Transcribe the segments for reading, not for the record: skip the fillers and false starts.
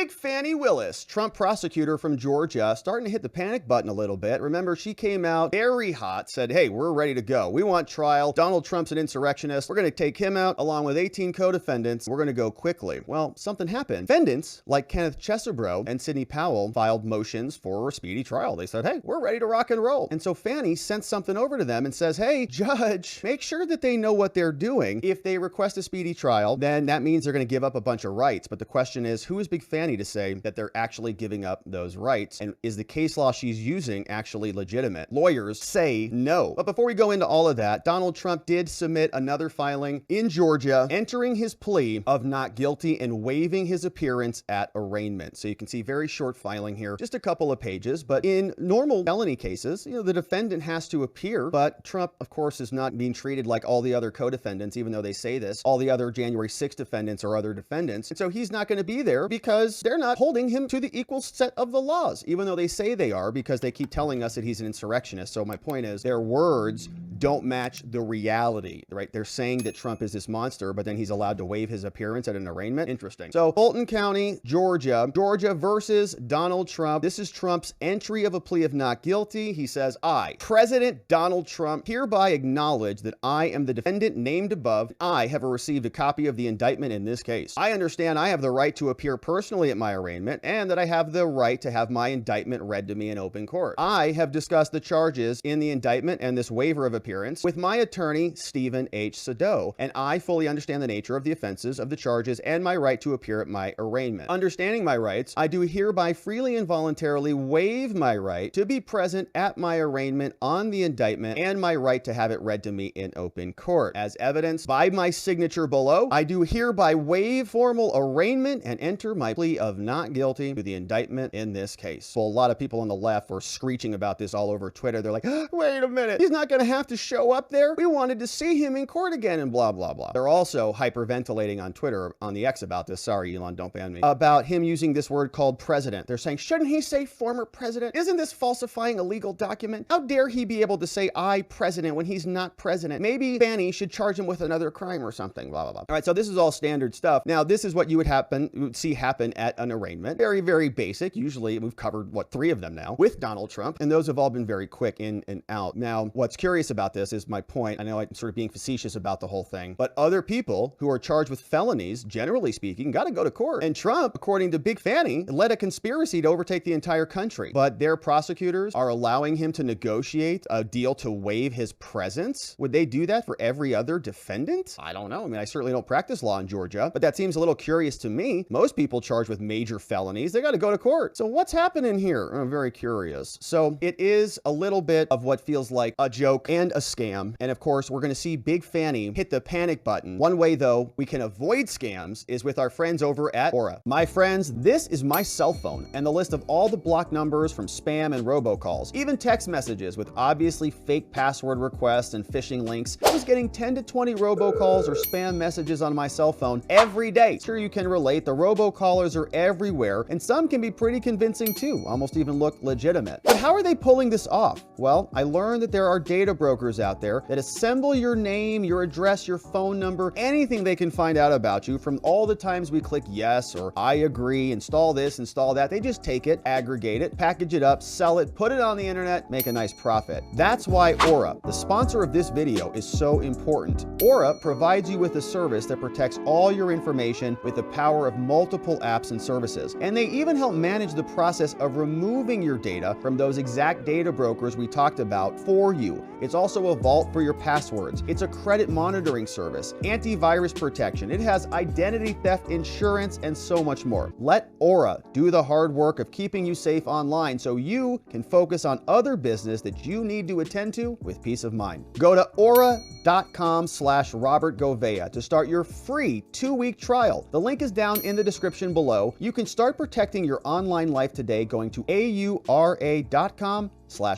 Big Fani Willis, Trump prosecutor from Georgia, starting to hit the panic button a little bit. Remember, she came out very hot, said, hey, we're ready to go. We want trial. Donald Trump's an insurrectionist. We're going to take him out along with 18 co-defendants. We're going to go quickly. Well, something happened. Defendants like Kenneth Chesebro and Sidney Powell filed motions for a speedy trial. They said, hey, we're ready to rock and roll. And so Fani sent something over to them and says, hey, judge, make sure that they know what they're doing. If they request a speedy trial, then that means they're going to give up a bunch of rights. But the question is, who is Big Fani to say that they're actually giving up those rights? And is the case law she's using actually legitimate? Lawyers say no. But before we go into all of that, Donald Trump did submit another filing in Georgia, entering his plea of not guilty and waiving his appearance at arraignment. So you can see very short filing here, just a couple of pages. But in normal felony cases, the defendant has to appear. But Trump, of course, is not being treated like all the other co-defendants, even though they say this. All the other January 6th defendants are other defendants. And so he's not going to be there because they're not holding him to the equal set of the laws, even though they say they are, because they keep telling us that he's an insurrectionist. So my point is, their words don't match the reality, right? They're saying that Trump is this monster, but then he's allowed to waive his appearance at an arraignment. Interesting. So Fulton County, Georgia versus Donald Trump. This is Trump's entry of a plea of not guilty. He says, I, President Donald Trump, hereby acknowledge that I am the defendant named above. I have received a copy of the indictment in this case. I understand I have the right to appear personally at my arraignment and that I have the right to have my indictment read to me in open court. I have discussed the charges in the indictment and this waiver of appearance with my attorney, Stephen H. Sado, and I fully understand the nature of the offenses of the charges and my right to appear at my arraignment. Understanding my rights, I do hereby freely and voluntarily waive my right to be present at my arraignment on the indictment and my right to have it read to me in open court. As evidenced by my signature below, I do hereby waive formal arraignment and enter my plea of not guilty to the indictment in this case. Well, a lot of people on the left were screeching about this all over Twitter. They're like, wait a minute, he's not going to have to show up there. We wanted to see him in court again and blah, blah, blah. They're also hyperventilating on Twitter, on the X about this. Sorry, Elon, don't ban me. About him using this word called president. They're saying, shouldn't he say former president? Isn't this falsifying a legal document? How dare he be able to say I president when he's not president? Maybe Fani should charge him with another crime or something, blah, blah, blah. All right, so this is all standard stuff. Now, this is what you would see happen at an arraignment. Very, very basic. Usually we've covered, 3 of them now with Donald Trump, and those have all been very quick in and out. Now, what's curious about this is my point. I know I'm sort of being facetious about the whole thing, but other people who are charged with felonies, generally speaking, got to go to court. And Trump, according to Big Fani, led a conspiracy to overtake the entire country. But their prosecutors are allowing him to negotiate a deal to waive his presence. Would they do that for every other defendant? I don't know. I mean, I certainly don't practice law in Georgia, but that seems a little curious to me. Most people charged with major felonies, they got to go to court. So what's happening here? I'm very curious. So it is a little bit of what feels like a joke and a scam. And of course, we're going to see Big Fani hit the panic button. One way, though, we can avoid scams is with our friends over at Aura. My friends, this is my cell phone and the list of all the blocked numbers from spam and robocalls, even text messages with obviously fake password requests and phishing links. I was getting 10 to 20 robocalls or spam messages on my cell phone every day. Sure, you can relate. The robocallers are everywhere, and some can be pretty convincing too, almost even look legitimate. But how are they pulling this off? Well, I learned that there are data brokers out there that assemble your name, your address, your phone number, anything they can find out about you from all the times we click yes or I agree, install this, install that. They just take it, aggregate it, package it up, sell it, put it on the internet, make a nice profit. That's why Aura, the sponsor of this video, is so important. Aura provides you with a service that protects all your information with the power of multiple apps and services. And they even help manage the process of removing your data from those exact data brokers we talked about for you. It's also a vault for your passwords. It's a credit monitoring service, antivirus protection. It has identity theft insurance and so much more. Let Aura do the hard work of keeping you safe online so you can focus on other business that you need to attend to with peace of mind. Go to aura.com/Robert Govea to start your free 2-week trial. The link is down in the description below. You can start protecting your online life today going to aura.com/Robert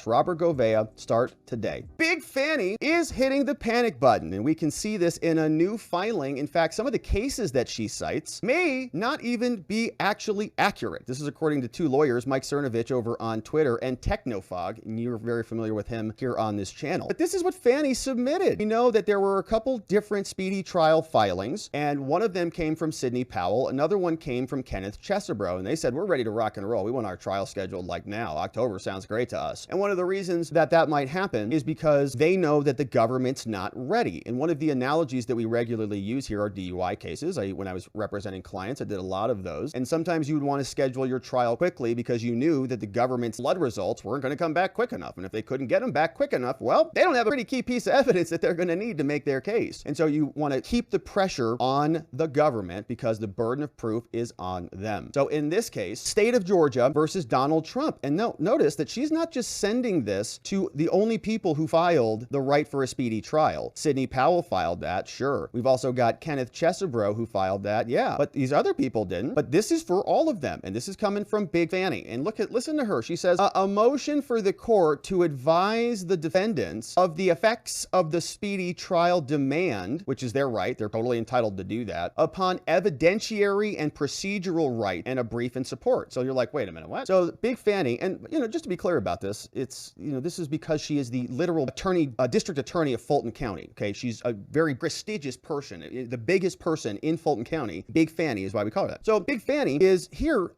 Robert Gouveia. Start today. Big Fani is hitting the panic button, and we can see this in a new filing. In fact, some of the cases that she cites may not even be actually accurate. This is according to two lawyers, Mike Cernovich over on Twitter and Techno Fog, and you're very familiar with him here on this channel. But this is what Fani submitted. We know that there were a couple different speedy trial filings, and one of them came from Sidney Powell, another one came from Kenneth Chesebro, and they said, we're ready to rock and roll. We want our trial scheduled like now. October sounds great to us. And one of the reasons that that might happen is because they know that the government's not ready. And one of the analogies that we regularly use here are DUI cases. When I was representing clients, I did a lot of those. And sometimes you would want to schedule your trial quickly because you knew that the government's blood results weren't going to come back quick enough. And if they couldn't get them back quick enough, well, they don't have a pretty key piece of evidence that they're going to need to make their case. And so you want to keep the pressure on the government because the burden of proof is on them. So in this case, state of Georgia versus Donald Trump. And notice that she's not just sending this to the only people who filed the right for a speedy trial. Sidney Powell filed that, sure. We've also got Kenneth Chesebro who filed that, yeah. But these other people didn't. But this is for all of them. And this is coming from Big Fani. And listen to her. She says, a motion for the court to advise the defendants of the effects of the speedy trial demand, which is their right, they're totally entitled to do that, upon evidentiary and procedural right and a brief in support. So you're like, wait a minute, what? So Big Fani, and just to be clear about this, it's, this is because she is the literal district attorney of Fulton County. Okay, she's a very prestigious person, the biggest person in Fulton County. Big Fani is why we call her that. So Big Fani is here,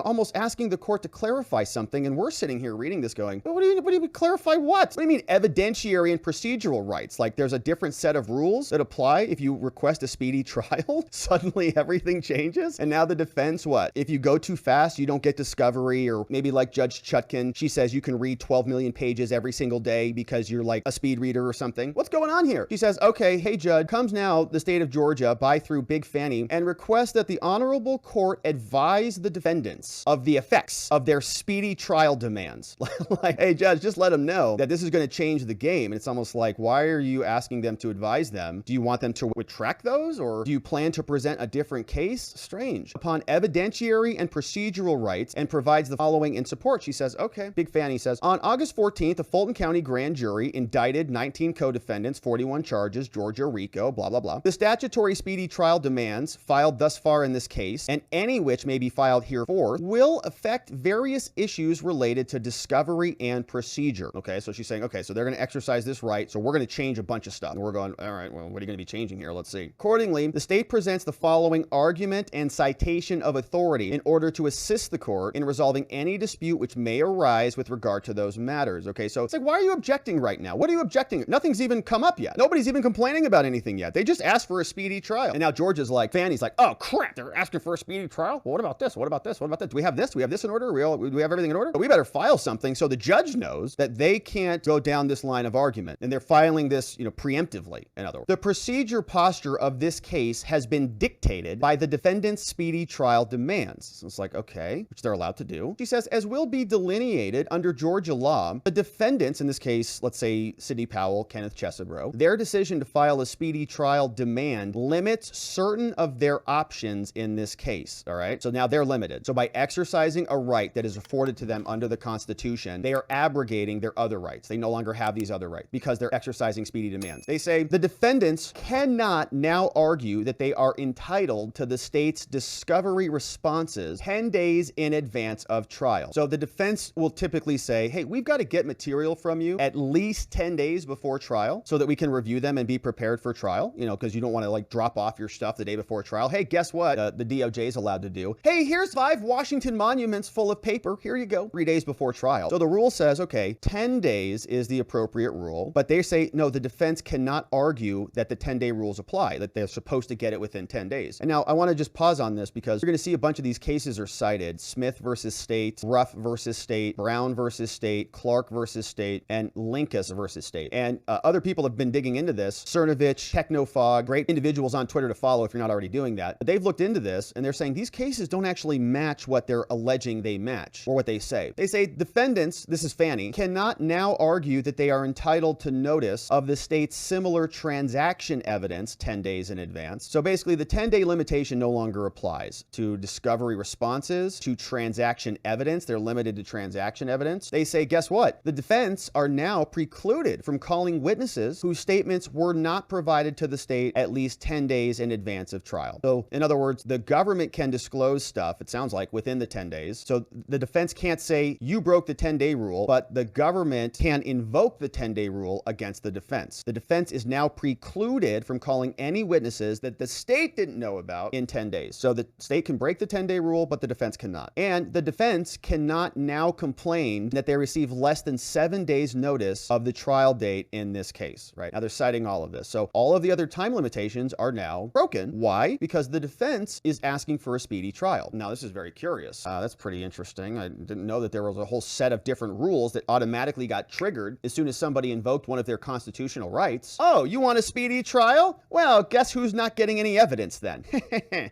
almost asking the court to clarify something, and we're sitting here reading this going, what do you clarify what? What do you mean evidentiary and procedural rights? Like there's a different set of rules that apply if you request a speedy trial? Suddenly everything changes? And now the defense, what? If you go too fast, you don't get discovery, or maybe like Judge Chutkin, she says you can read 12 million pages every single day because you're like a speed reader or something. What's going on here? She says, okay, hey judge, comes now the state of Georgia by through Big Fani and requests that the honorable court advise the defendants of the effects of their speedy trial demands. Like, hey judge, just let them know that this is going to change the game. And it's almost like, why are you asking them to advise them? Do you want them to retract those, or do you plan to present a different case? Strange. Upon evidentiary and procedural rights, and provides the following in support. She says, okay. Big Fani says, on August 14th, a Fulton County grand jury indicted 19 co-defendants, 41 charges, Georgia, RICO, blah, blah, blah. The statutory speedy trial demands filed thus far in this case, and any which may be filed hereforth, will affect various issues related to discovery and procedure. Okay, so she's saying, okay, so they're going to exercise this right, so we're going to change a bunch of stuff. And we're going, all right, well, what are you going to be changing here? Let's see. Accordingly, the state presents the following argument and citation of authority in order to assist the court in resolving any dispute which may arise with regard to those matters. Okay, so it's like, why are you objecting right now? What are you objecting? Nothing's even come up yet. Nobody's even complaining about anything yet. They just asked for a speedy trial. And now Georgia's like, Fanny's like, oh crap, they're asking for a speedy trial? Well, what about this? What about this? What about that? Do we have this? Do we have this in order? Do we have everything in order? But we better file something so the judge knows that they can't go down this line of argument. And they're filing this, preemptively, in other words. The procedure posture of this case has been dictated by the defendant's speedy trial demands. So it's like, okay, which they're allowed to do. She says, as will be delineated under Georgia law, the defendants, in this case, let's say Sidney Powell, Kenneth Chesebro, their decision to file a speedy trial demand limits certain of their options in this case, all right? So now they're limited. So by exercising a right that is afforded to them under the Constitution, they are abrogating their other rights. They no longer have these other rights because they're exercising speedy demands. They say the defendants cannot now argue that they are entitled to the state's discovery responses 10 days in advance of trial. So the defense will typically say, hey, we've got to get material from you at least 10 days before trial so that we can review them and be prepared for trial, because you don't want to like drop off your stuff the day before trial. Hey, guess what? The DOJ is allowed to do. Hey, here's 5 Washington monuments full of paper. Here you go. 3 days before trial. So the rule says, okay, 10 days is the appropriate rule, but they say, no, the defense cannot argue that the 10-day rules apply, that they're supposed to get it within 10 days. And now I want to just pause on this because you're going to see a bunch of these cases are cited. Smith versus State, Ruff versus State, Brown versus State, Clark versus State, and Linkus versus State. And other people have been digging into this. Cernovich, Techno Fog, great individuals on Twitter to follow if you're not already doing that. But they've looked into this and they're saying these cases don't actually match what they're alleging they match or what they say. They say defendants, this is Fani, cannot now argue that they are entitled to notice of the state's similar transaction evidence 10 days in advance. So basically the 10-day limitation no longer applies to discovery responses, to transaction evidence. They're limited to transaction evidence. They say, guess what? The defense are now precluded from calling witnesses whose statements were not provided to the state at least 10 days in advance of trial. So in other words, the government can disclose stuff, it sounds like, within the 10 days. So the defense can't say you broke the 10-day rule, but the government can invoke the 10-day rule against the defense. The defense is now precluded from calling any witnesses that the state didn't know about in 10 days. So the state can break the 10-day rule, but the defense cannot. And the defense cannot now complain that they receive less than 7 days notice of the trial date in this case, right? Now they're citing all of this. So all of the other time limitations are now broken. Why? Because the defense is asking for a speedy trial. Now this is very curious. That's pretty interesting. I didn't know that there was a whole set of different rules that automatically got triggered as soon as somebody invoked one of their constitutional rights. Oh, you want a speedy trial? Well, guess who's not getting any evidence then?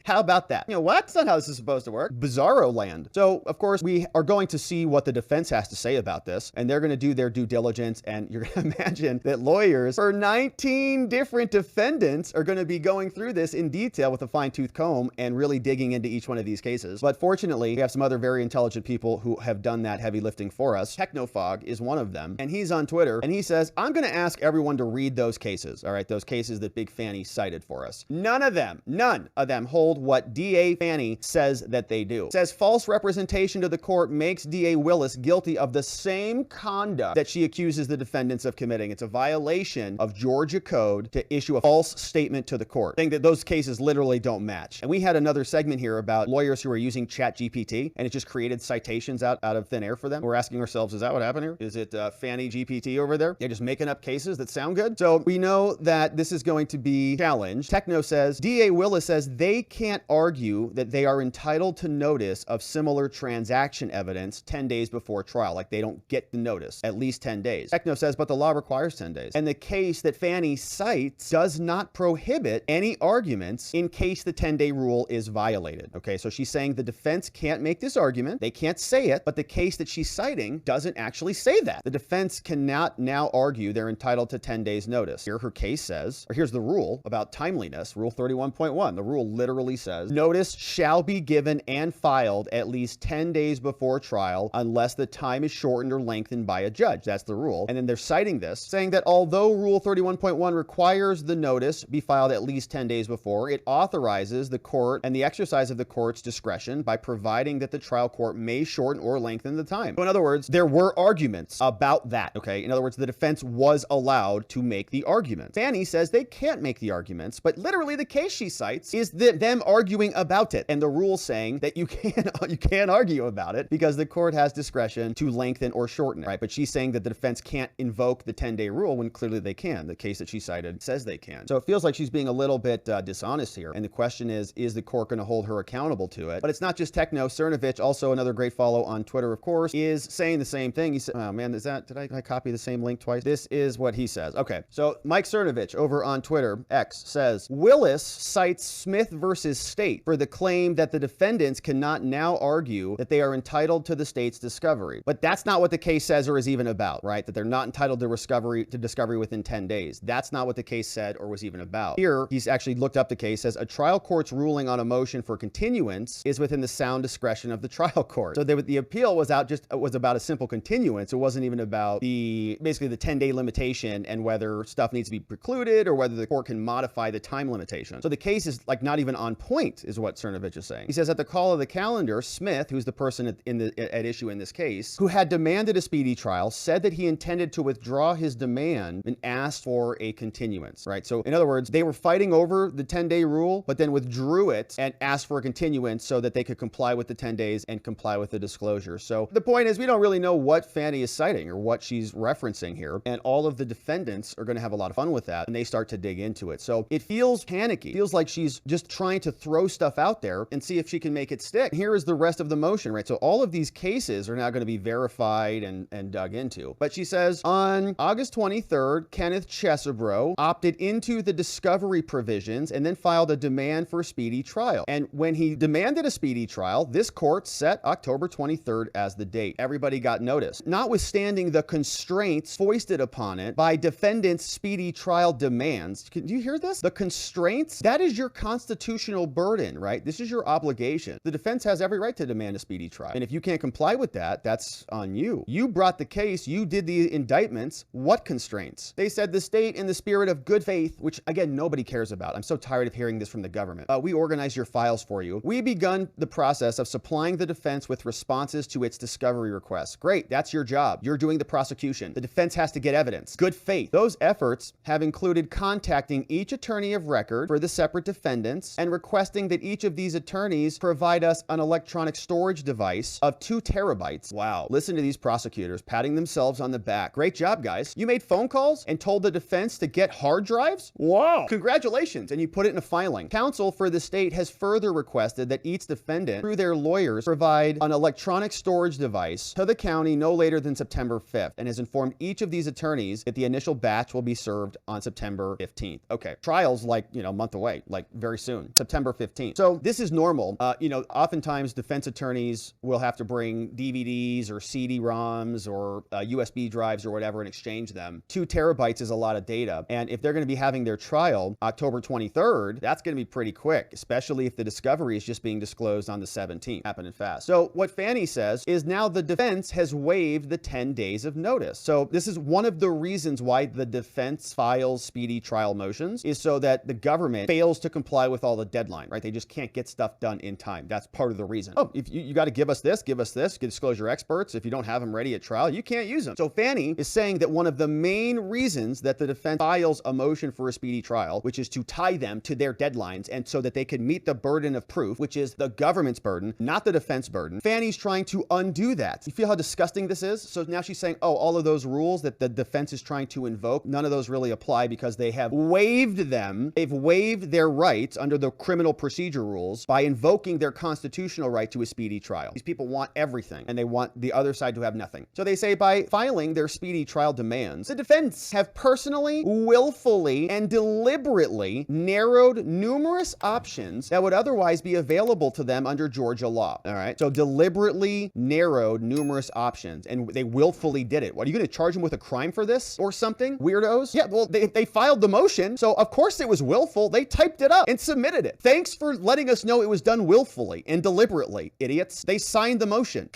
How about that? You know what? That's not how this is supposed to work. Bizarro land. So of course we are going to see what the defense has to say about this, and they're going to do their due diligence, and you're going to imagine that lawyers for 19 different defendants are going to be going through this in detail with a fine-tooth comb and really digging into each one of these cases. But fortunately, we have some other very intelligent people who have done that heavy lifting for us. Techno Fog is one of them, and he's on Twitter, and he says, I'm going to ask everyone to read those cases, all right, those cases that Big Fani cited for us. None of them hold what DA Fani says that they do. It says false representation to the court makes DA Willis guilty of the same conduct that she accuses the defendants of committing. It's a violation of Georgia code to issue a false statement to the court, saying that those cases literally don't match. And we had another segment here about lawyers who are using ChatGPT, and it just created citations out of thin air for them. We're asking ourselves, is that what happened here? Is it Fani GPT over there? They're just making up cases that sound good. So we know that this is going to be challenged. Techno says, DA Willis says they can't argue that they are entitled to notice of similar transaction evidence 10 days before trial. Like they don't get the notice at least 10 days. Techno says, but the law requires 10 days. And the case that Fani cites does not prohibit any arguments in case the 10-day rule is violated. Okay, so she's saying the defense can't make this argument. They can't say it, but the case that she's citing doesn't actually say that. The defense cannot now argue they're entitled to 10 days notice. Here her case says, or here's the rule about timeliness, Rule 31.1. The rule literally says, notice shall be given and filed at least 10 days before trial unless the time is shortened or lengthened by a judge. That's the rule. And then they're citing this, saying that although Rule 31.1 requires the notice be filed at least 10 days before, it authorizes the court and the exercise of the court's discretion by providing that the trial court may shorten or lengthen the time. So in other words, there were arguments about that, okay? In other words, the defense was allowed to make the argument. Fani says they can't make the arguments, but literally the case she cites is them arguing about it, and the rule saying that you can't argue about it because the court has discretion to lengthen or shorten it, right? But she's saying that the defense can't invoke the 10-day rule when clearly they can. The case that she cited says they can. So it feels like she's being a little bit dishonest here, and the question is the court going to hold her accountable to it? But it's not just Techno. Cernovich, also another great follow on Twitter, of course, is saying the same thing. He said, oh man, did I copy the same link twice? This is what he says. Okay, so Mike Cernovich over on Twitter, X, says, Willis cites Smith versus State for the claim that the defendants cannot now argue that they are entitled to the state's discovery. But that's not what the case says or is even about, right? That they're not entitled to discovery within 10 days. That's not what the case said or was even about. Here, he's actually looked up the case, says a trial court's ruling on a motion for continuance is within the sound discretion of the trial court. So the appeal was about a simple continuance. It wasn't even about basically the 10-day limitation and whether stuff needs to be precluded or whether the court can modify the time limitation. So the case is like not even on point, is what Cernovich is saying. He says at the call of the calendar, Smith, who's the person at issue in this case, who had demanded a speedy trial, said that he intended to withdraw his demand and asked for a continuance, right? So in other words, they were fighting over the 10-day rule, but then withdrew it and asked for a continuance so that they could comply with the 10 days and comply with the disclosure. So the point is we don't really know what Fani is citing or what she's referencing here. And all of the defendants are going to have a lot of fun with that and they start to dig into it. So it feels panicky. It feels like she's just trying to throw stuff out there and see if she can make it stick. Here is the rest of the motion, right? So all of these cases are now going to be verified and dug into. But she says on August 23rd, Kenneth Chesebro opted into the discovery provisions and then filed a demand for a speedy trial. And when he demanded a speedy trial, this court set October 23rd as the date. Everybody got notice. Notwithstanding the constraints foisted upon it by defendants' speedy trial demands. Do you hear this? The constraints? That is your constitutional burden, right? This is your obligation. The defense has every right to demand a speedy trial. And if you can't comply with that, that's on you. You brought the case, you did the indictments. What constraints? They said the state, in the spirit of good faith, which again, nobody cares about. I'm so tired of hearing this from the government. We organized your files for you. We begun the process of supplying the defense with responses to its discovery requests. Great, that's your job. You're doing the prosecution. The defense has to get evidence. Good faith. Those efforts have included contacting each attorney of record for the separate defendants and requesting that each of these attorneys provide us an electronic storage device of 2 terabytes. Wow. Listen to these prosecutors patting themselves on the back. Great job, guys. You made phone calls and told the defense to get hard drives? Wow. Congratulations. And you put it in a filing. Counsel for the state has further requested that each defendant, through their lawyers, provide an electronic storage device to the county no later than September 5th, and has informed each of these attorneys that the initial batch will be served on September 15th. Okay. Trial's like, a month away, like very soon, September 15th. So this is normal. Oftentimes defense attorneys will have to bring DVDs or CD-ROMs or USB drives or whatever and exchange them. 2 terabytes is a lot of data. And if they're going to be having their trial October 23rd, that's going to be pretty quick, especially if the discovery is just being disclosed on the 17th, happening fast. So what Fani says is now the defense has waived the 10 days of notice. So this is one of the reasons why the defense files speedy trial motions, is so that the government fails to comply with all the deadline, right? They just can't get stuff done in time. That's part of the reason. Oh, if you got to give us this, disclose your experts. If you don't have them ready at trial, you can't use them. So Fani is saying that one of the main reasons that the defense files a motion for a speedy trial, which is to tie them to their deadlines and so that they can meet the burden of proof, which is the government's burden, not the defense burden. Fani's trying to undo that. You feel how disgusting this is? So now she's saying, oh, all of those rules that the defense is trying to invoke, none of those really apply because they have waived them. They've waived their rights under the criminal procedure rules by invoking their constitutional right to a speedy trial. These people want everything and they want the other side to have nothing. So they say by filing their speedy trial demands, the defense have personally, willfully, and deliberately narrowed numerous options that would otherwise be available to them under Georgia law. All right. So deliberately narrowed numerous options, and they willfully did it. What, are you going to charge them with a crime for this or something? Weirdos. Yeah, well, they filed the motion, so of course it was willful. They typed it up and submitted it. Thanks for letting us know it was done willfully and deliberately, idiots. They signed the motion.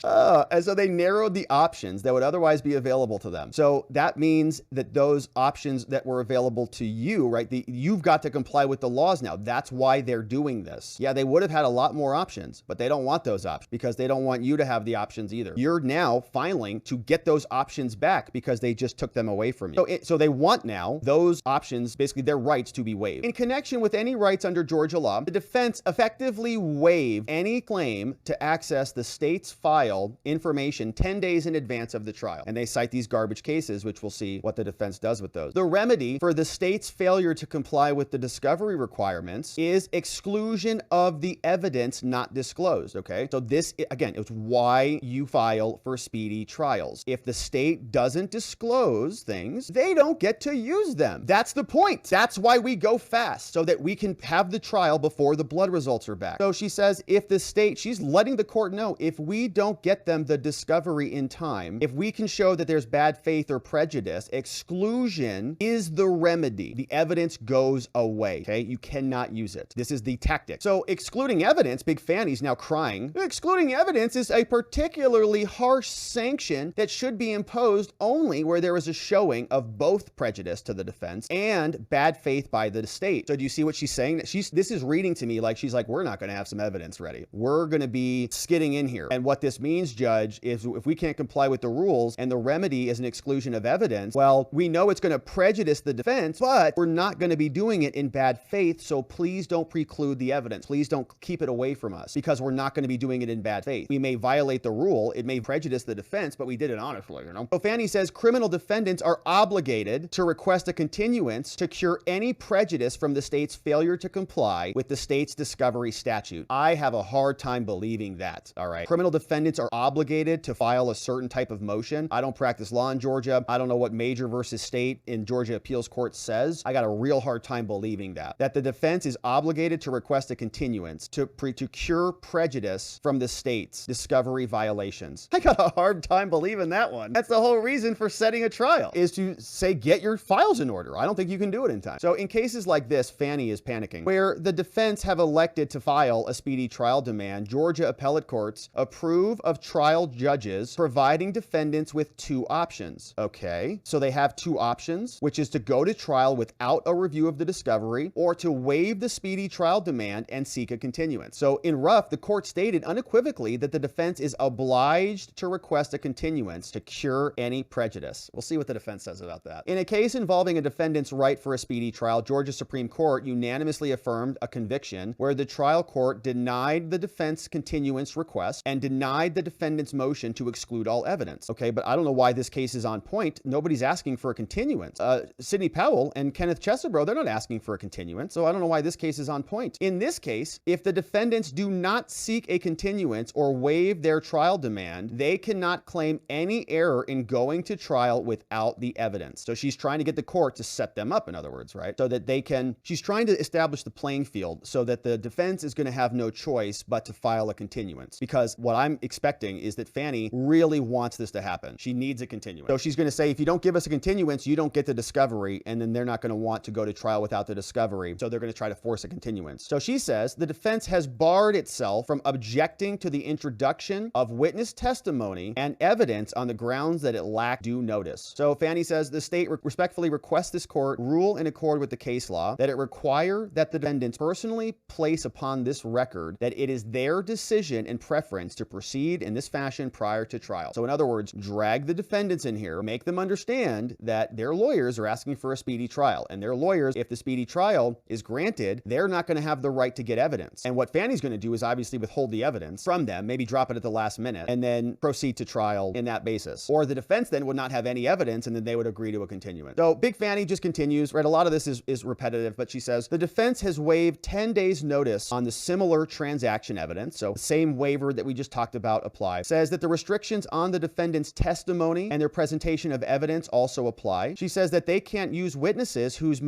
And so they narrowed the options that would otherwise be available to them. So that means that those options that were available to you, right? You've got to comply with the laws now. That's why they're doing this. Yeah, they would have had a lot more options, but they don't want those options because they don't want you to have the options either. You're now filing to get those options back because they just took them away from you. So they want now those options, basically their rights, to be waived. In connection with any rights under Georgia law, the defense effectively waived any claim to access the state's file information 10 days in advance of the trial. And they cite these garbage cases, which we'll see what the defense does with those. The remedy for the state's failure to comply with the discovery requirements is exclusion of the evidence not disclosed, okay? So this, again, is why you file for speedy trials. If the state doesn't disclose things, they don't get to use them. That's the point. That's why we go fast, so that we can have the trial before the blood results are back. So she says if the state, she's letting the court know, if we don't get them the discovery in time, if we can show that there's bad faith or prejudice, exclusion is the remedy. The evidence goes away, okay? You cannot use it. This is the tactic. So excluding evidence, Big Fani's now crying. Excluding evidence is a particularly harsh sanction that should be imposed only where there is a showing of both prejudice to the defense and bad faith by the state. So do you see what she's saying? This is reading to me like she's like, we're not going to have some evidence ready. We're going to be skidding in here. And what this means, Judge, is if we can't comply with the rules and the remedy is an exclusion of evidence, well, we know it's going to prejudice the defense, but we're not going to be doing it in bad faith. So please don't preclude the evidence. Please don't keep it away from us because we're not going to be doing it in bad faith. We may violate the rule. It may prejudice the defense, but we did it honestly, you know? So Fani says criminal defendants are obligated to request a continuance to cure any prejudice from the state's failure to comply with the state's discovery statute. I have a hard time believing that, all right? Criminal defendants are obligated to file a certain type of motion. I don't practice law in Georgia. I don't know what major versus state in Georgia appeals court says. I got a real hard time believing that the defense is obligated to request a continuance to cure prejudice from the state's discovery violations. I got a hard time believing that one. That's the whole reason for setting a trial, is to say, get your files in order. I don't think you can do it in time. So in cases like this, Fani is panicking. Where the defense have elected to file a speedy trial demand, Georgia appellate courts approve approve of trial judges providing defendants with two options. Okay, so they have two options, which is to go to trial without a review of the discovery or to waive the speedy trial demand and seek a continuance. So in rough, the court stated unequivocally that the defense is obliged to request a continuance to cure any prejudice. We'll see what the defense says about that. In a case involving a defendant's right for a speedy trial, Georgia Supreme Court unanimously affirmed a conviction where the trial court denied the defense continuance request and denied the defendant's motion to exclude all evidence. Okay, but I don't know why this case is on point. Nobody's asking for a continuance. Sidney Powell and Kenneth Chesebro, they're not asking for a continuance, so I don't know why this case is on point. In this case, if the defendants do not seek a continuance or waive their trial demand, they cannot claim any error in going to trial without the evidence. So she's trying to get the court to set them up, in other words, right? So that they can, she's trying to establish the playing field so that the defense is going to have no choice but to file a continuance. Because what I'm expecting is that Fani really wants this to happen. She needs a continuance. So she's going to say, if you don't give us a continuance, you don't get the discovery, and then they're not going to want to go to trial without the discovery. So they're going to try to force a continuance. So she says the defense has barred itself from objecting to the introduction of witness testimony and evidence on the grounds that it lacked due notice. So Fani says the state respectfully requests this court rule in accord with the case law that it require that the defendants personally place upon this record that it is their decision and preference to proceed in this fashion prior to trial. So in other words, drag the defendants in here, make them understand that their lawyers are asking for a speedy trial, and their lawyers, if the speedy trial is granted, they're not going to have the right to get evidence. And what Fani's going to do is obviously withhold the evidence from them, maybe drop it at the last minute, and then proceed to trial in that basis. Or the defense then would not have any evidence, and then they would agree to a continuance. So Big Fani just continues, right? A lot of this is repetitive, but she says the defense has waived 10 days notice on the similar transaction evidence. So the same waiver that we just talked about applies. Says that the restrictions on the defendant's testimony and their presentation of evidence also apply. She says that they can't use witnesses whose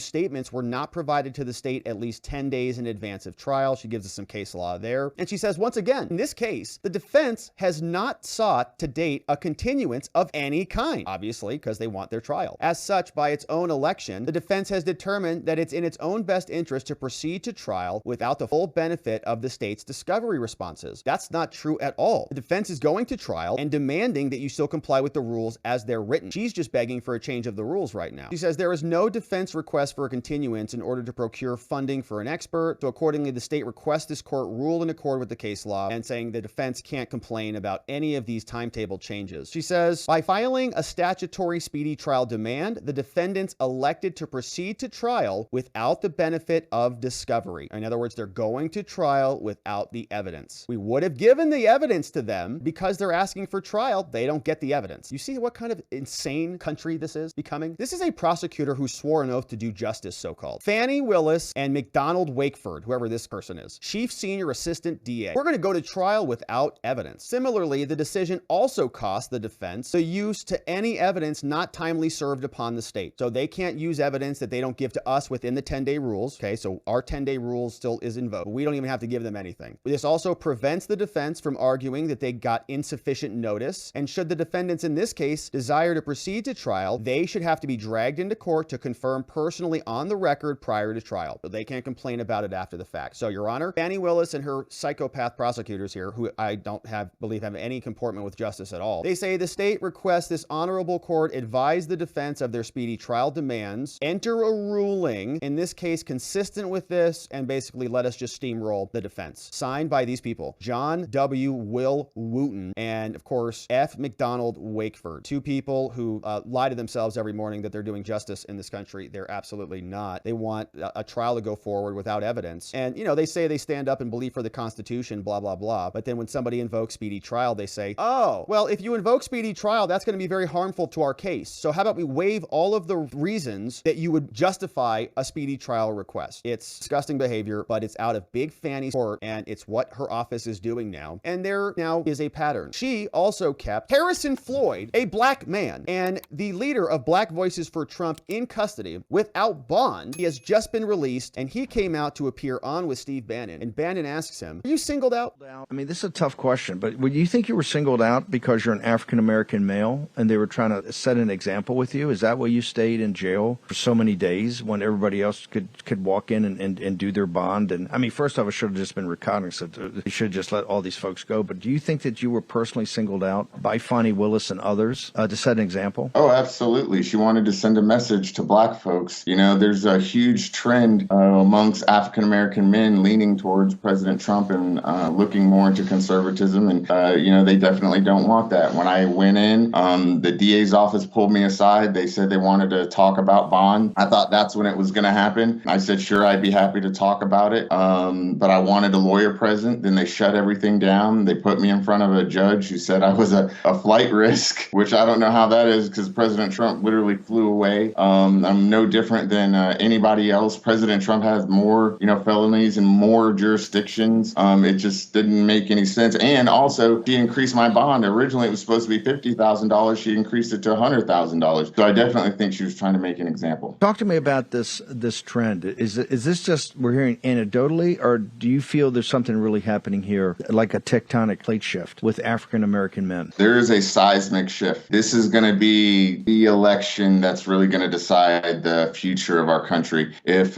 statements were not provided to the state at least 10 days in advance of trial. She gives us some case law there. And she says, once again, in this case, the defense has not sought to date a continuance of any kind, obviously, because they want their trial. As such, by its own election, the defense has determined that it's in its own best interest to proceed to trial without the full benefit of the state's discovery responses. That's not true at all. The defense is going to trial and demanding that you still comply with the rules as they're written. She's just begging for a change of the rules right now. She says there is no defense request for a continuance in order to procure funding for an expert. So accordingly, the state requests this court rule in accord with the case law and saying the defense can't complain about any of these timetable changes. She says, by filing a statutory speedy trial demand, the defendants elected to proceed to trial without the benefit of discovery. In other words, they're going to trial without the evidence. We would have given the evidence to them because they're asking for trial. They don't get the evidence. You see what kind of insane country this is becoming? This is a prosecutor who swore an oath to do justice, so-called. Fani Willis and McDonald Wakeford, whoever this person is, Chief Senior Assistant DA. We're going to go to trial without evidence. Similarly, the decision also cost the defense the use to any evidence not timely served upon the state. So they can't use evidence that they don't give to us within the 10-day rules. Okay, so our 10-day rule still is invoked. We don't even have to give them anything. This also prevents the defense from arguing that they got insufficient notice. And should the defendants in this case desire to proceed to trial, they should have to be dragged into court to confirm personally on the record prior to trial. So they can't complain about it after the fact. So, Your Honor, Fani Willis and her psychopath prosecutors here, who I don't believe have any comportment with justice at all, they say the state requests this honorable court advise the defense of their speedy trial demands, enter a ruling, in this case consistent with this, and basically let us just steamroll the defense. Signed by these people, John W. Will Wooten and, of course, F. McDonald Wakeford. Two people who lie to themselves every morning that they're doing justice in this country. They're absolutely not. They want a trial to go forward without evidence. And, you know, they say they stand up and believe for the Constitution, blah, blah, blah. But then when somebody invokes speedy trial, they say, oh, well, if you invoke speedy trial, that's going to be very harmful to our case. So how about we waive all of the reasons that you would justify a speedy trial request? It's disgusting behavior, but it's out of Big Fani's court, and it's what her office is doing now. And there now is a pattern. She also kept Harrison Floyd, a black man, and the leader of Black Voices for Trump, in custody without bond. He has just been released, and he came out to appear on with Steve Bannon. And Bannon asks him, are you singled out? I mean, this is a tough question, but would you think you were singled out because you're an African-American male and they were trying to set an example with you? Is that why you stayed in jail for so many days when everybody else could walk in and do their bond? And I mean, first off, it should have just been recognizant. You should have just let all these folks go, but do you think that you were personally singled out by Fani Willis and others to set an example? Oh, absolutely. She wanted to send a message to black folks. You know, there's a huge trend amongst African-American men leaning towards President Trump and looking more into conservatism. And, you know, they definitely don't want that. When I went in, the DA's office pulled me aside. They said they wanted to talk about bond. I thought that's when it was going to happen. I said, sure, I'd be happy to talk about it. But I wanted a lawyer present. Then they shut everything down. They put me in front of a judge who said I was a flight risk, which I don't know how that is because President Trump literally flew away. I'm no different than anybody else. President Trump has more, you know, felonies and more jurisdictions. It just didn't make any sense. And also, she increased my bond. Originally, it was supposed to be $50,000. She increased it to $100,000. So I definitely think she was trying to make an example. Talk to me about this trend. Is this just we're hearing anecdotally, or do you feel there's something really happening here, like a tectonic plate shift with African American men? There is a seismic shift. This is going to be the election that's really going to decide the future of our country. If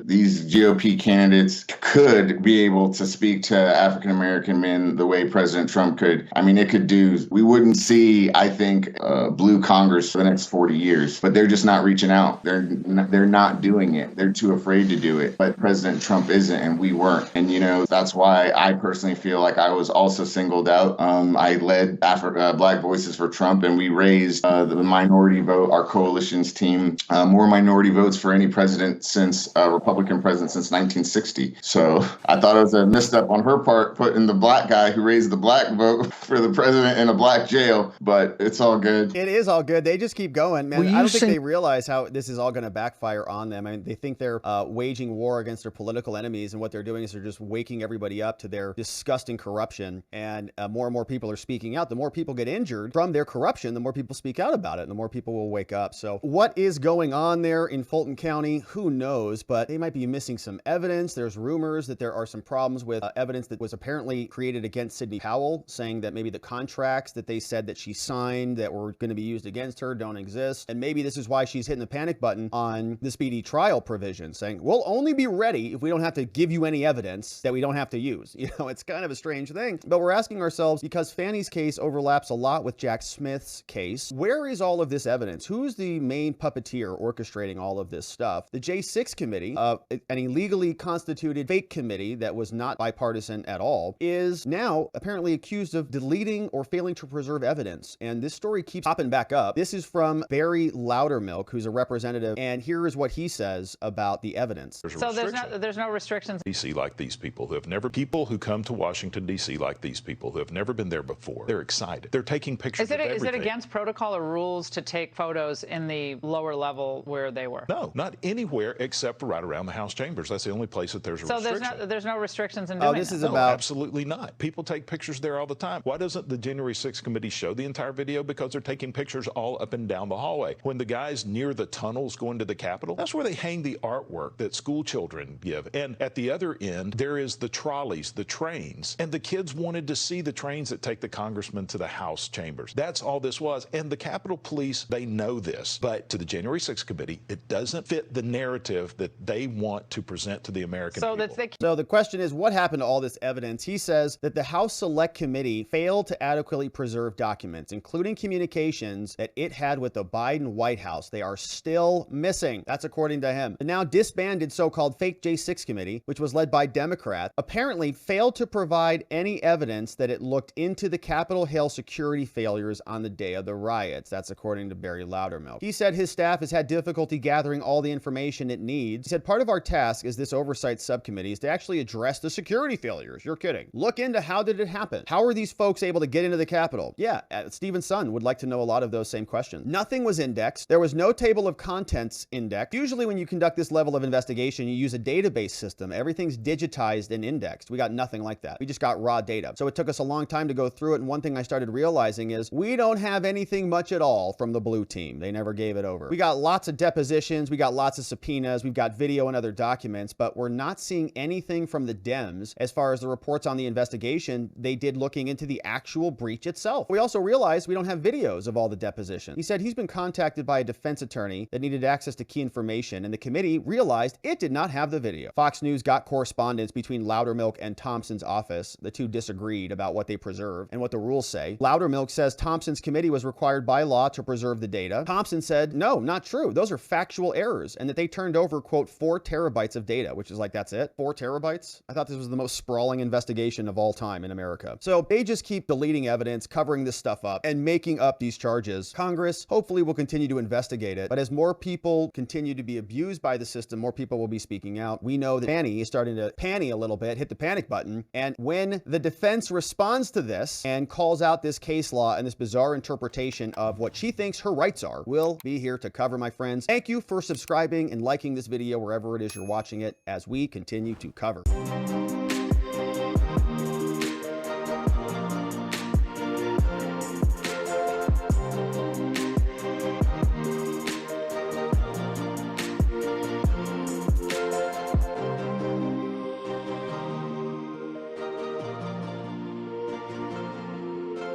these GOP candidates could be able to speak to African American men the way President Trump could, I mean, it could do. We wouldn't see, I think, blue Congress for the next 40 years. But they're just not reaching out. They're not doing it. They're too afraid to do it. But President Trump isn't, and we weren't. And, you know, that's why I personally feel like I was also singled out. I led Black Voices for Trump, and we raised the minority vote, our coalition's team, more minority votes for any president since Republican president since 1960. So I thought it was a misstep on her part, putting the black guy who raised the black vote for the president in a black jail. But it's all good. It is all good. They just keep going, man. I don't think they realize how this is all going to backfire on them. I mean, they think they're waging war against their political enemies, and what they're doing is they're just waking everybody up to their disgusting corruption. And more and more people are speaking out. The more people get injured from their corruption, the more people speak out about it, and the more people will wake up. So what is going on there in Fulton County? Who knows? But they might be missing some evidence. There's rumors that there are some problems with evidence that was apparently created against Sidney Powell, saying that maybe the contracts that they said that she signed that were going to be used against her don't exist. And maybe this is why she's hitting the panic button on the speedy trial provision, saying, we'll only be ready if we don't have to give you any evidence that we don't have to use. You know, it's kind of a strange thing. But we're asking ourselves, because Fani's case overlaps a lot with Jack Smith's case, where is all of this evidence? Who's the main puppeteer orchestrating all of this stuff? The J6 committee, an illegally constituted fake committee that was not bipartisan at all, is now apparently accused of deleting or failing to preserve evidence. And this story keeps popping back up. This is from Barry Loudermilk, who's a representative, and here is what he says about the evidence. So there's no restrictions. D.C. like these people who come to Washington, D.C. like these people who have never been there before. They're excited. They're taking pictures of everything. Is it against protocol or rules to take photos in the lower level where they were? No, not anywhere except for right around the House chambers. That's the only place that there's a restriction. So there's no restrictions in doing this is that? about... No, absolutely not. People take pictures there all the time. Why doesn't the January 6th committee show the entire video? Because they're taking pictures all up and down the hallway. When the guys near the tunnels going to the Capitol, that's where they hang the artwork that school children give. And at the other end, there is the trolleys, the trains, and the kids wanted to see the trains that take the congressman to the House chambers. That's all this was. And the Capitol Police, they know this. But to the January 6th committee, it doesn't fit the narrative that they want to present to the American people. So the question is, what happened to all this evidence? He says that the House Select Committee failed to adequately preserve documents, including communications that it had with the Biden White House. They are still missing. That's according to him. The now disbanded so-called fake J6 committee, which was led by Democrats, apparently failed to provide any evidence that it looked into the Capitol Hill security failures on the day of the riots. That's according to Barry Loudermilk. He said his staff has had difficulty gathering all the information it needs. He said part of our task as this oversight subcommittee is to actually address the security failures. You're kidding. Look into how did it happen? How are these folks able to get into the Capitol? Yeah, Stephen Sun would like to know a lot of those same questions. Nothing was indexed. There was no table of contents indexed. Usually when you conduct this level of investigation, you use a database system. Everything's digitized and indexed. We got nothing like that. We just got raw data. So it took us a long time to go through it. And one thing I started realizing is we don't have anything much at all from the blue team. They never gave it over. We got lots of depositions. We got lots of subpoenas. We've got video and other documents, but we're not seeing anything from the Dems as far as the reports on the investigation they did looking into the actual breach itself. We also realized we don't have videos of all the depositions. He said he's been contacted by a defense attorney that needed access to key information, and the committee realized it did not have the video. Fox News got correspondence between Loudermilk and Thompson's office. Congress. The two disagreed about what they preserved and what the rules say. Loudermilk says Thompson's committee was required by law to preserve the data. Thompson said, no, not true. Those are factual errors, and that they turned over, quote, 4 terabytes of data, which is like, that's it? 4 terabytes? I thought this was the most sprawling investigation of all time in America. So they just keep deleting evidence, covering this stuff up, and making up these charges. Congress hopefully will continue to investigate it, but as more people continue to be abused by the system, more people will be speaking out. We know that Fani is starting to panic a little bit, hit the panic button, and when the defense responds to this and calls out this case law and this bizarre interpretation of what she thinks her rights are, we'll be here to cover, my friends. Thank you for subscribing and liking this video wherever it is you're watching it as we continue to cover.